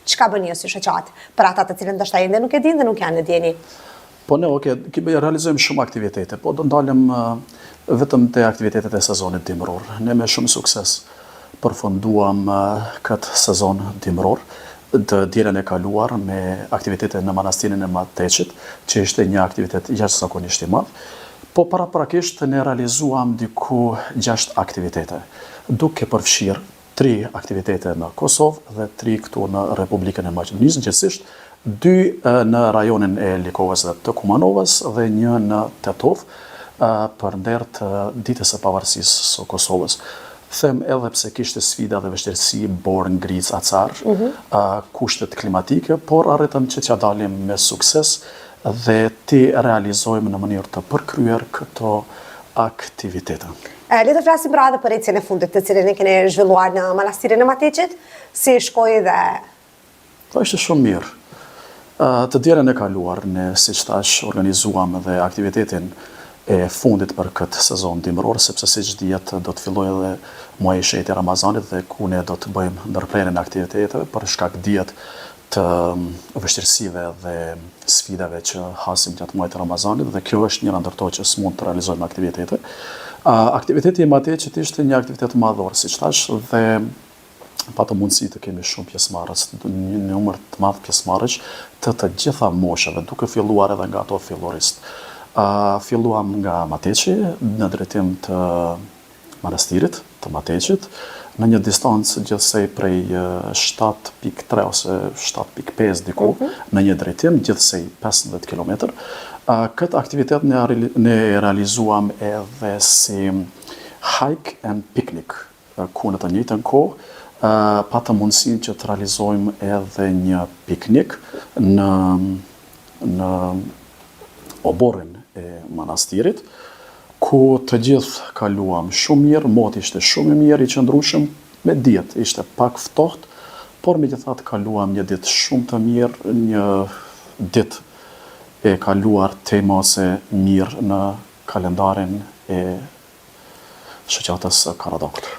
Çka bëni ju si shoqat për ata të cilët ndoshta ende nuk e dinë dhe nuk janë në dieni? Po ne, realizojmë shumë aktivitete, po do ndalem vetëm te aktivitetet e sezonit dimror. Ne me shumë sukses përfunduam këtë sezon dimror të dielën e kaluar me aktivitete në manastirin e Mateçit, që ishte një aktivitet jashtëzakonisht i madh. Po paraprakisht ne realizuam diku 6 aktivitete, duke përfshirë 3 aktivitete në Kosovë dhe 3 këtu në Republikën e Maqedonisë, gjithsesi 2 në rajonin e Likovës dhe të Kumanovës dhe 1 në Tetov për nder të ditës së pavarësisë së Kosovës. Them edhe pse kishte sfida dhe vështirësi, borë, ngric, acar, kushtet klimatike, por arritëm që t'ja dalim me sukses dhe ti realizojmë në mënyrë të përkryer këto aktivitete. Le të flasim pra edhe për ecjen e fundit të cilën e keni zhvilluar në manastirin e Mateçit, si shkoi dhe... Po ishte shumë mirë. Të dielën e kaluar, ne siç thash organizuam dhe aktivitetin e fundit për këtë sezon dimror, sepse siç dihet do të fillojë edhe muaji i shenjtë i Ramazanit dhe ku ne do të bëjmë ndërprerjen e aktiviteteve për shkak dihet të vështirësive dhe sfidave që hasim gjatë muajit të Ramazanit, dhe kjo është njëra ndër to që s'mund të realizojmë aktivitete. Aktiviteti i Mateçit ishte një aktivitet madhor, siç thash, dhe patëm mundësi të kemi shumë pjesëmarrës, një numër të madh pjesëmarrësh të gjitha moshave, duke filluar edhe nga ato filloristë. Filluam nga Mateçi në drejtim të manastirit të Mateçit, në një distancë gjithsej prej 7.3 ose 7.5 diku, në një drejtim, gjithsej 15 km. Këtë aktivitet ne realizuam edhe si hike and picnic, ku në të njëjtën kohë patëm mundësinë që të realizojmë edhe një piknik në oborrin e manastirit, ku të gjithë kaluam shumë mirë, moti ishte shumë i mirë, i qëndrueshëm, me diet ishte pak ftohtë, por megjithatë kaluam një ditë shumë të mirë, një ditë e kaluar temose mirë në kalendarin e shoqatës Karadokut.